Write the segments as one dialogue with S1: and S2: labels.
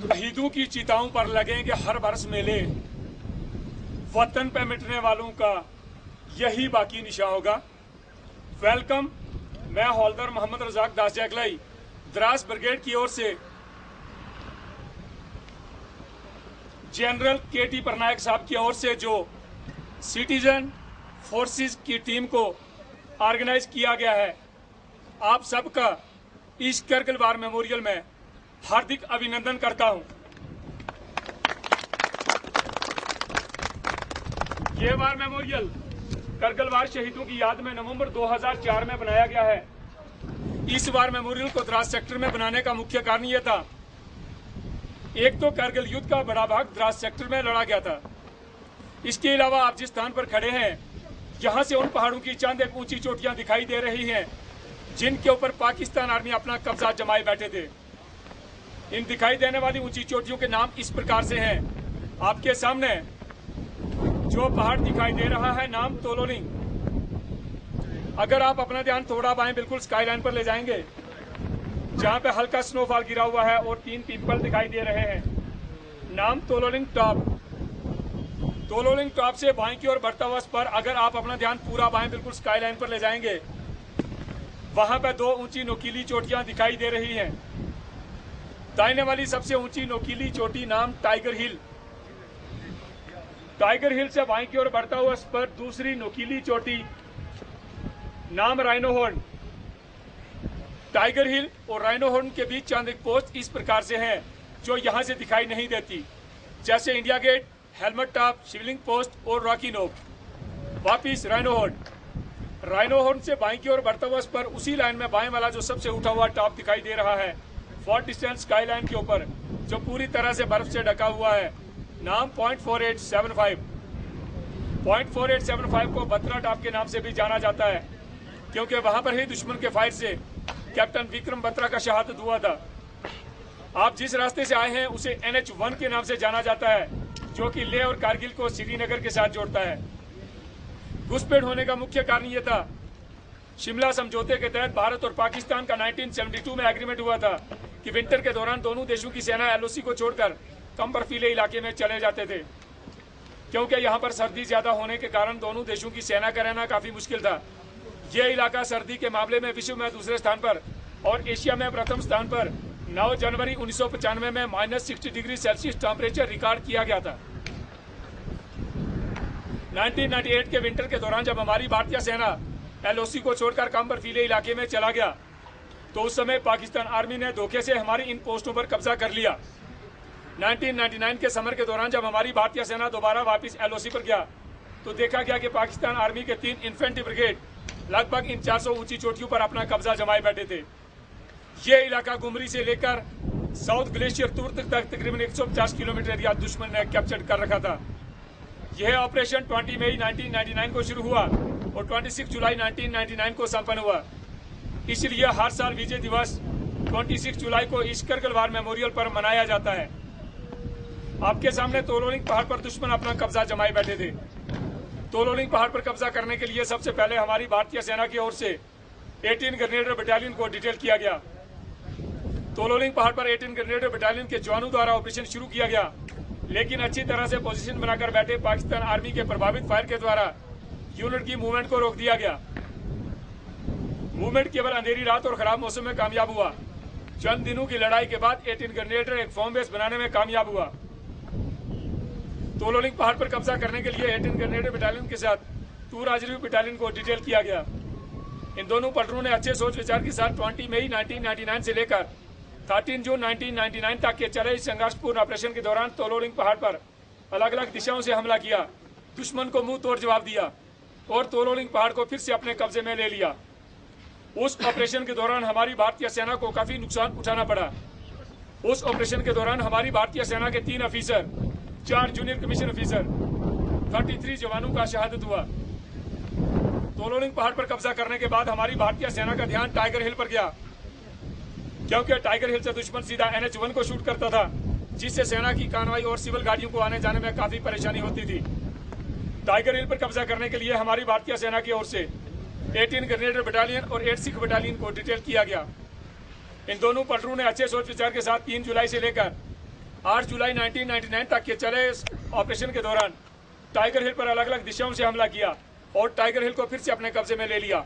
S1: शहीदों की चिताओं पर लगेंगे हर बरस मेले, वतन पे मिटने वालों का यही बाकी निशा होगा। वेलकम, मैं हौलदार मोहम्मद रजाक दास जैकलाई द्रास ब्रिगेड की ओर से जनरल के.टी. पटनायक साहब की ओर से जो सिटीजन फोर्सेस की टीम को ऑर्गेनाइज किया गया है, आप सबका इस करगिल वार मेमोरियल में हार्दिक अभिनंदन करता हूं। यह वार मेमोरियल करगिल वार शहीदों की याद में नवंबर 2004 में बनाया गया है। इस वार मेमोरियल को द्रास सेक्टर में बनाने का मुख्य कारण यह था, एक तो करगिल युद्ध का बड़ा भाग द्रास सेक्टर में लड़ा गया था। इसके अलावा आप जिस स्थान पर खड़े हैं, यहां से उन पहाड़ों की चंद एक ऊंची चोटियां दिखाई दे रही हैं, जिनके ऊपर पाकिस्तान आर्मी अपना कब्जा जमाए बैठे थे। इन दिखाई देने वाली ऊंची चोटियों के नाम इस प्रकार से हैं। आपके सामने जो पहाड़ दिखाई दे रहा है, नाम तोलोलिंग। अगर आप अपना ध्यान थोड़ा बाएं बिल्कुल स्काई लाइन पर ले जाएंगे, जहां पे हल्का स्नोफॉल गिरा हुआ है और 3 पीपल दिखाई दे रहे हैं, नाम तोलोलिंग टॉप। तोलोलिंग टॉप से बाएं की ओर बढ़ता हुआ पर अगर आप अपना ध्यान पूरा बाएं बिल्कुल स्काई लाइन पर ले जाएंगे, वहां पर 2 ऊंची नोकीली चोटियां दिखाई दे रही हैं। दाहिने वाली सबसे ऊंची नोकीली चोटी नाम टाइगर हिल। टाइगर हिल से बाएं की ओर बढ़ता हुआ पर दूसरी नोकीली चोटी नाम राइनो हॉर्न। टाइगर हिल और राइनो हॉर्न के बीच चंद एक पोस्ट इस प्रकार से हैं, जो यहां से दिखाई नहीं देती, जैसे इंडिया गेट, हेलमेट टॉप, शिवलिंग पोस्ट और रॉकी नोक। वापिस राइनो हॉर्न। राइनो हॉर्न से बाएं की ओर बढ़ता हुआ पर उसी लाइन में बाएं वाला जो सबसे उठा हुआ टॉप दिखाई दे रहा है, फॉर डिस्टेंस स्काई लाइन के ऊपर, जो पूरी तरह से बर्फ से ढका हुआ है, नाम .4875। .4875 को बत्रा टॉप के नाम से भी जाना जाता है, क्योंकि वहां पर ही दुश्मन के फायर से कैप्टन विक्रम बत्रा का शहादत हुआ था। आप जिस रास्ते से आए हैं उसे NH1 के नाम से जाना जाता है, जो कि लेह और कारगिल को श्रीनगर के साथ जोड़ता है। घुसपैठ होने का मुख्य कारण यह था, शिमला समझौते के तहत भारत और पाकिस्तान का 1972 में एग्रीमेंट हुआ था कि विंटर के दौरान दोनों देशों की सेना LOC को छोड़कर कम बर्फीले इलाके में चले जाते थे, क्योंकि यहाँ पर सर्दी ज्यादा होने के कारण दोनों देशों की सेना का रहना काफी मुश्किल था। यह इलाका सर्दी के मामले में विश्व में दूसरे स्थान पर और एशिया में प्रथम स्थान पर 9 जनवरी 1995 में -60 डिग्री सेल्सियस टेम्परेचर रिकॉर्ड किया गया था। 1998 के विंटर के दौरान जब हमारी भारतीय सेना LOC को छोड़कर कम बर्फीले इलाके में चला गया, तो उस समय पाकिस्तान आर्मी ने धोखे से हमारी इन पोस्टों पर कब्जा कर लिया। 1999 के समर के दौरान जब हमारी भारतीय सेना दोबारा वापस LOC पर गया, तो देखा गया कि पाकिस्तान आर्मी के 3 इन्फेंट्री ब्रिगेड लगभग इन 400 ऊंची चोटियों पर अपना कब्जा जमाए बैठे थे। ये इलाका गुमरी से लेकर साउथ ग्लेशियर टूर तक तकरीबन 150 किलोमीटर एरिया दुश्मन ने कैप्चर कर रखा था। यह ऑपरेशन 20 मई 1999 को शुरू हुआ और 26 जुलाई 1999 को संपन्न हुआ। इसलिए हर साल विजय दिवस 26 जुलाई को इस करगिल वार मेमोरियल पर मनाया जाता है। आपके सामने तोलोलिंग पहाड़ पर दुश्मन अपना कब्जा जमाए बैठे थे। तोलोलिंग पहाड़ पर कब्जा करने के लिए सबसे पहले हमारी भारतीय सेना की ओर से 18 ग्रेनेडर बटालियन को डिटेल किया गया। तोलोलिंग पहाड़ पर 18 ग्रेनेडर बटालियन के जवानों द्वारा ऑपरेशन शुरू किया गया, लेकिन अच्छी तरह से पोजीशन बनाकर बैठे पाकिस्तान आर्मी के प्रभावित फायर के द्वारा यूनिट की मूवमेंट को रोक दिया गया। मूवमेंट केवल अंधेरी रात और खराब मौसम में कामयाब हुआ। चंद दिनों की लड़ाई के बाद 18 ग्रेनेडर एक फॉर्म बेस बनाने में कामयाब हुआ। तोलोलिंग पहाड़ पर कब्जा करने के लिए 18 ग्रेनेडर बटालियन के साथ 2 राजरीव बटालियन को डिटेल किया गया। इन दोनों पलटनों ने अच्छे सोच विचार के साथ 20 मई 1999 से लेकर 13 जून 1999 तक के चले इस संघर्षपूर्ण ऑपरेशन के दौरान तोलोलिंग पहाड़ पर अलग अलग दिशाओं से हमला किया, दुश्मन को मुंह तोड़ जवाब दिया और तोलोलिंग पहाड़ को फिर से अपने कब्जे में ले लिया। उस ऑपरेशन के दौरान हमारी भारतीय सेना को काफी नुकसान उठाना पड़ा। उस ऑपरेशन के दौरान हमारी भारतीय सेना के 3 ऑफिसर, 4 जूनियर कमीशन ऑफिसर, 33 जवानों का शहादत हुआ। तोलोलिंग पहाड़ पर कब्जा करने के बाद हमारी भारतीय सेना का ध्यान टाइगर हिल पर गया, क्योंकि टाइगर हिल से दुश्मन सीधा NH1 को शूट करता था, जिससे सेना की कानवाई और सिविल गाड़ियों को आने जाने में काफी परेशानी होती थी। टाइगर हिल पर कब्जा करने के लिए हमारी भारतीय सेना की ओर से 18 ग्रेनेडर बटालियन और 8 सिख बटालियन को डिटेल किया गया। इन दोनों पलटनों ने अच्छे सोच विचार के साथ 3 जुलाई से लेकर 8 जुलाई 1999 तक के चले इस ऑपरेशन के दौरान टाइगर हिल पर अलग अलग दिशाओं से हमला किया और टाइगर हिल को फिर से अपने कब्जे में ले लिया।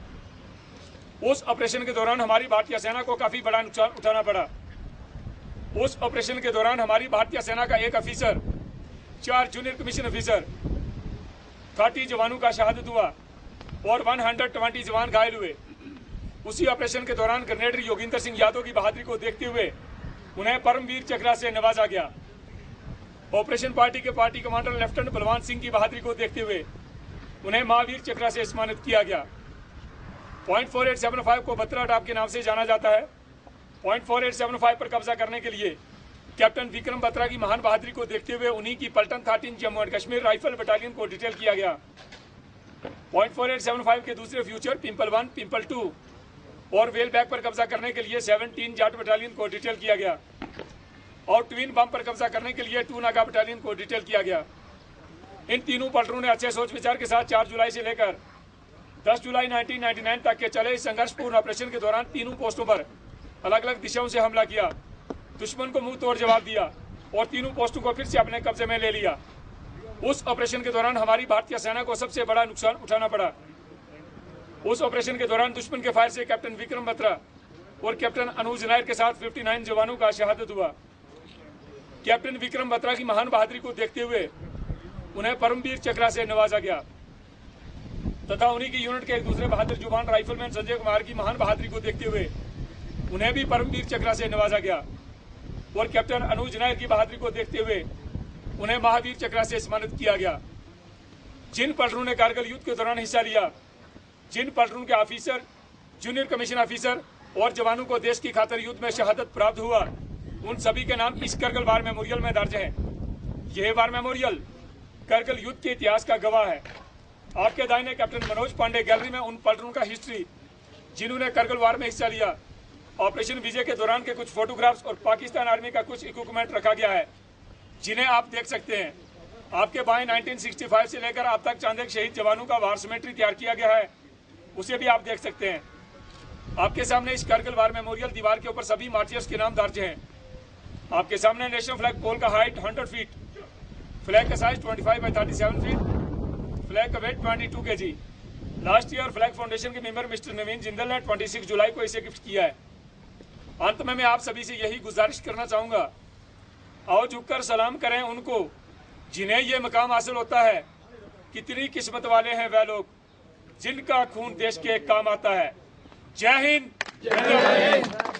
S1: उस ऑपरेशन के दौरान हमारी भारतीय सेना को काफी बड़ा नुकसान उठाना पड़ा। उस ऑपरेशन के दौरान हमारी भारतीय सेना का एक अफीसर, 4 जूनियर कमीशन अफीसर, 30 जवानों का शहादत हुआ और 120 जवान घायल हुए। उसी ऑपरेशन के दौरान ग्रेनेडर योगिंदर सिंह यादव की बहादुरी को देखते हुए उन्हें परमवीर चक्र से नवाजा गया। ऑपरेशन पार्टी के party commander lieutenant Balwan Singh की बहादुरी को देखते हुए उन्हें महावीर चक्र से सम्मानित किया गया। पॉइंट 4875 को बत्रा टाप के नाम से जाना जाता है। पॉइंट 4875 पर कब्जा करने के लिए कैप्टन विक्रम बत्रा की महान बहादुरी को देखते हुए उन्हीं की पलटन 13 Jammu and Kashmir rifle battalion को डिटेल किया गया। पॉइंट 4875 के दूसरे फ्यूचर पिंपल 1, पिंपल 2 और वेल बैक पर कब्जा करने के लिए 17 जाट बटालियन को डिटेल किया गया और ट्विन बम पर कब्जा करने के लिए 2 नागा बटालियन को डिटेल किया गया। इन तीनों पलटनों ने अच्छे सोच विचार के साथ 4 जुलाई से लेकर 10 जुलाई 1999 तक के चले इस संघर्षपूर्ण ऑपरेशन के दौरान तीनों पोस्टों पर अलग अलग दिशाओं से हमला किया, दुश्मन को मुंह तोड़ जवाब दिया और तीनों पोस्टों को फिर से अपने कब्जे में ले लिया। उस ऑपरेशन के दौरान हमारी भारतीय सेना को सबसे बड़ा नुकसान उठाना पड़ा। उस ऑपरेशन के दौरान दुश्मन के फायर से कैप्टन विक्रम बत्रा और कैप्टन अनुज नायर के साथ 59 जवानों का शहादत हुआ। कैप्टन विक्रम बत्रा की महान बहादुरी को देखते हुए उन्हें परमवीर चक्र से नवाजा गया तथा उन्हीं की यूनिट के एक दूसरे बहादुर जवान राइफलमैन संजय कुमार की महान बहादुरी को देखते हुए उन्हें भी परमवीर चक्र से नवाजा गया और कैप्टन अनुज नायर की बहादुरी को देखते हुए उन्हें महावीर चक्र से सम्मानित किया गया। जिन पलटनों ने कारगिल युद्ध के दौरान हिस्सा लिया, जिन पलटनों के ऑफिसर, जूनियर कमीशन ऑफिसर और जवानों को देश की खातिर युद्ध में शहादत प्राप्त हुआ, उन सभी के नाम इस करगिल वार मेमोरियल में दर्ज हैं। यह वार मेमोरियल करगिल युद्ध के इतिहास का गवाह है। आपके दाहिने कैप्टन मनोज पांडे गैलरी में उन पलटनों का हिस्ट्री जिन्होंने करगिल वार में हिस्सा लिया, ऑपरेशन विजय के दौरान के कुछ फोटोग्राफ्स और पाकिस्तान आर्मी का कुछ इक्विपमेंट रखा गया है, जिन्हें आप देख सकते हैं। आपके बाएं 1965 से लेकर अब तक चांदे के शहीद जवानों का वार सिमेट्री तैयार किया गया है, उसे भी आप देख सकते हैं। आपके सामने इस करगिल वार मेमोरियल दीवार के ऊपर सभी मार्टियर्स के नाम दर्ज हैं। आपके सामने नेशनल फ्लैग पोल का हाइट 100 फीट, फ्लैग का साइज 25 बाई 37 फीट, फ्लैग का weight 22 kg। Last year flag foundation के मेंबर मिस्टर नवीन जिंदल ने 26 जुलाई को इसे गिफ्ट किया है। अंत में मैं आप सभी से यही गुजारिश करना चाहूंगा, आओ झुककर सलाम करें उनको जिन्हें यह मकाम हासिल होता है। कितनी किस्मत वाले हैं वह लोग जिनका खून देश के काम आता है। जय हिंद, जय हिंद।